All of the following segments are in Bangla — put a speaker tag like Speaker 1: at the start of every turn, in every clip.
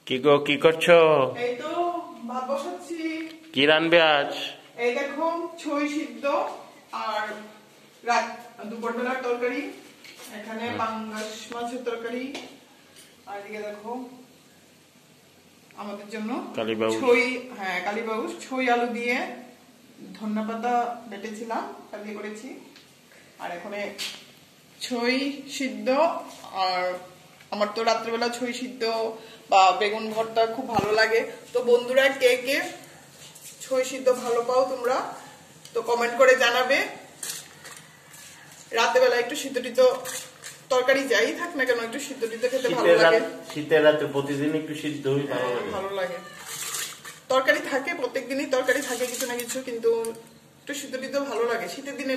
Speaker 1: কি গো, কি করছো?
Speaker 2: এই তো ভাত বসাচ্ছি।
Speaker 1: কি রান্নবে আজ?
Speaker 2: এই দেখো ছই সিদ্ধ আর রাত দুপুরবেলার তরকারি, এখানে পাঙ্গাস মাছের তরকারি, আর এদিকে দেখো আমাদের জন্য
Speaker 1: কালীবাউস।
Speaker 2: ছই, হ্যাঁ কালীবাউস, ছই আলু দিয়ে ধনিয়া পাতা বেটেছিলাম, তা দিয়ে করেছি। আর এখানে ছই সিদ্ধ, আর আমার তো রাত্রেবেলা ছই সিদ্ধ বা বেগুন ভর্তা খুব ভালো লাগে। তো বন্ধুরা, কে কে ছই সিদ্ধ ভালো পাও তোমরা তো কমেন্ট করে জানাবে। রাতেবেলা একটু সিদ্ধ টিদ্ধ তরকারি যাই থাক না কেন, একটু সিদ্ধ টিদ্ধ খেতে ভালো লাগে।
Speaker 1: শীতের রাতে প্রতিদিন একটু সিদ্ধ
Speaker 2: ভালো লাগে। তরকারি থাকে, প্রত্যেকদিনই তরকারি থাকে কিছু না কিছু, কিন্তু একটু সিদ্ধ টিদ্ধ ভালো লাগে শীতের দিনে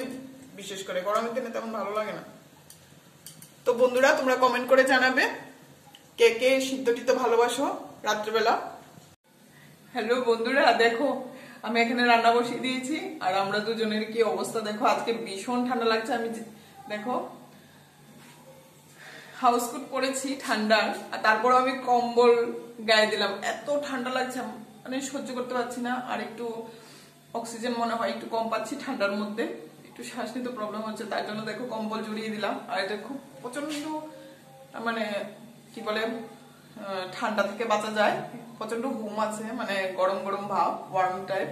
Speaker 2: বিশেষ করে, গরমের দিনে তেমন ভালো লাগে না। তো বন্ধুরা, তোমরা কমেন্ট করে জানাবে কে কে সিদ্ধ টিদ্ধ ভালোবাসো রাত্রেবেলা। হ্যালো বন্ধুরা, দেখো আমি এখানে রান্না বসিয়ে দিয়েছি, আর আমরা দুজনের কি অবস্থা দেখো। আজকে ভীষণ ঠান্ডা লাগছে। আমি দেখো হাউস কোট পরেছি ঠান্ডার, আর তারপর আমি কম্বল গায়ে দিলাম, এত ঠান্ডা লাগছে মানে সহ্য করতে পারছি না। আর একটু অক্সিজেন মনে হয় একটু কম পাচ্ছি ঠান্ডার মধ্যে, একটু শ্বাস নিতে প্রবলেম হচ্ছে, তার জন্য দেখো কম্বল জড়িয়ে দিলাম। আর এটা খুব প্রচন্ড মানে কি বলে, ঠান্ডা থেকে বাঁচা যায়, প্রচন্ড ঘুম আছে, মানে গরম গরম ভাব, ওয়ার্ম টাইপ।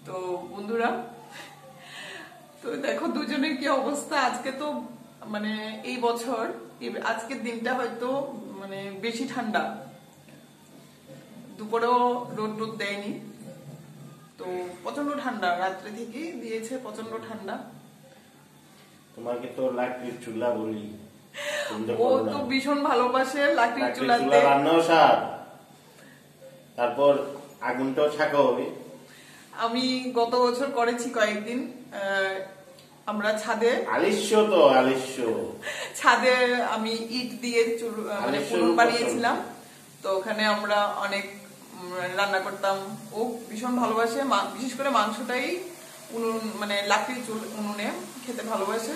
Speaker 2: তো বন্ধুরা, তো দেখো দুজনের কি অবস্থা। আজকে তো মানে এই বছর আজকের দিনটা হয়তো মানে বেশি ঠান্ডা, দুপুরেও রোদ রোদ দেয়নি, তো প্রচন্ড ঠান্ডা, রাত্রে থেকে দিয়েছে প্রচন্ড ঠান্ডা।
Speaker 1: তোমাকে তো লাকড়ির চুলা বলি,
Speaker 2: ও তো ভীষণ ভালোবাসে লাকড়ির চুলাতে
Speaker 1: রান্নাও স্বাদ, তারপর আগুনটাও ছাকা হবে।
Speaker 2: আমি গত বছর করেছি কয়েকদিন, আমরা ছাদে ছাদে আমি ইট দিয়ে মানে পুরুন বানিয়েছিলাম, তো ওখানে আমরা অনেক রান্না করতাম। ও ভীষণ ভালোবাসে, বিশেষ করে মাংসটাই উনুন মানে লাকড়ির উনুনে খেতে ভালোবাসে।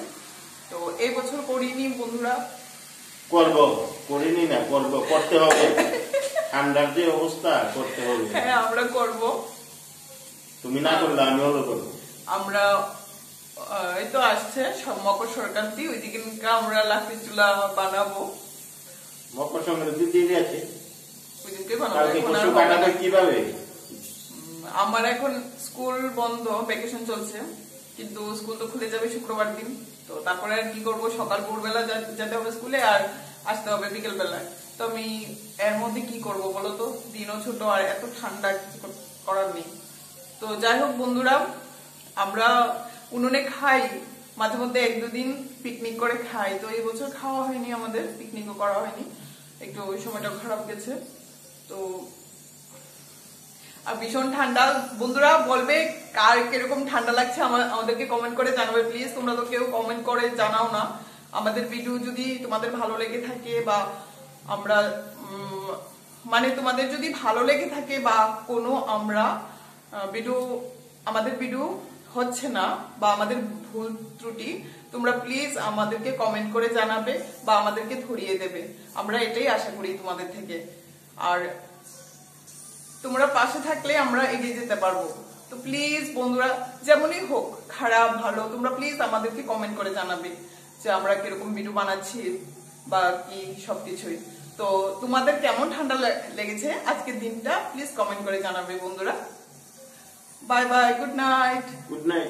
Speaker 2: তো এই বছর করিনি বন্ধুরা,
Speaker 1: করিনি না, করতে হবে। ঠান্ডার যে অবস্থা, করতে হবে।
Speaker 2: হ্যাঁ আমরা করব,
Speaker 1: তুমি না করলে আমি হলো করবো।
Speaker 2: আমরা এই তো আসছে মকর সংক্রান্তি, ওই দিকে আমরা লাকড়ির চুলা বানাবো।
Speaker 1: মকর সংক্রান্তি দিয়ে আছে,
Speaker 2: ওই দিনকে বানাবো।
Speaker 1: কিভাবে?
Speaker 2: আমার এখন স্কুল বন্ধ, ভ্যাকেশন চলছে, কিন্তু স্কুল তো খুলে যাবে শুক্রবার দিন। তো তারপরে আর কি করবো, সকাল ভোরবেলা যেতে হবে স্কুলে, আর আসতে হবে বিকেল বেলায়। তো আমি এর মধ্যে কি করব বলো তো, দিনও ছোট আর এত ঠান্ডা, কিছু করার নেই। তো যাই হোক বন্ধুরা, আমরা উনুনে খাই মাঝে মধ্যে, এক দুদিন পিকনিক করে খাই। তো এই বছর খাওয়া হয়নি, আমাদের পিকনিকও করা হয়নি, একটু ওই সময়টা খারাপ গেছে। তো আর ভীষণ ঠান্ডা। বন্ধুরা বলবে কার কিরকম ঠান্ডা লাগছে, আমাদেরকে কমেন্ট করে জানাবে প্লিজ। তোমরা তো কেউ কমেন্ট করে জানাও না। আমাদের ভিডিও যদি তোমাদের ভালো লেগে থাকে, বা আমরা মানে তোমাদের যদি ভালো লেগে থাকে, বা কোনো আমরা আমাদের ভিডিও হচ্ছে না, বা আমাদের ভুল ত্রুটি, তোমরা প্লিজ আমাদেরকে কমেন্ট করে জানাবে বা আমাদেরকে ধরিয়ে দেবে। আমরা এটাই আশা করি তোমাদের থেকে। আর তোমরা পাশে থাকলে আমরা এগিয়ে যেতে পারবো। তো প্লিজ বন্ধুরা, যেমনই হোক, খারাপ ভালো, তোমরা প্লিজ আমাদেরকে কমেন্ট করে জানাবে যে আমরা কিরকম ভিডিও বানাচ্ছি বা কি সবকিছুই। তো তোমাদের কেমন ঠান্ডা লেগেছে আজকের দিনটা, প্লিজ কমেন্ট করে জানাবে বন্ধুরা। Bye bye, good night.
Speaker 1: Good night.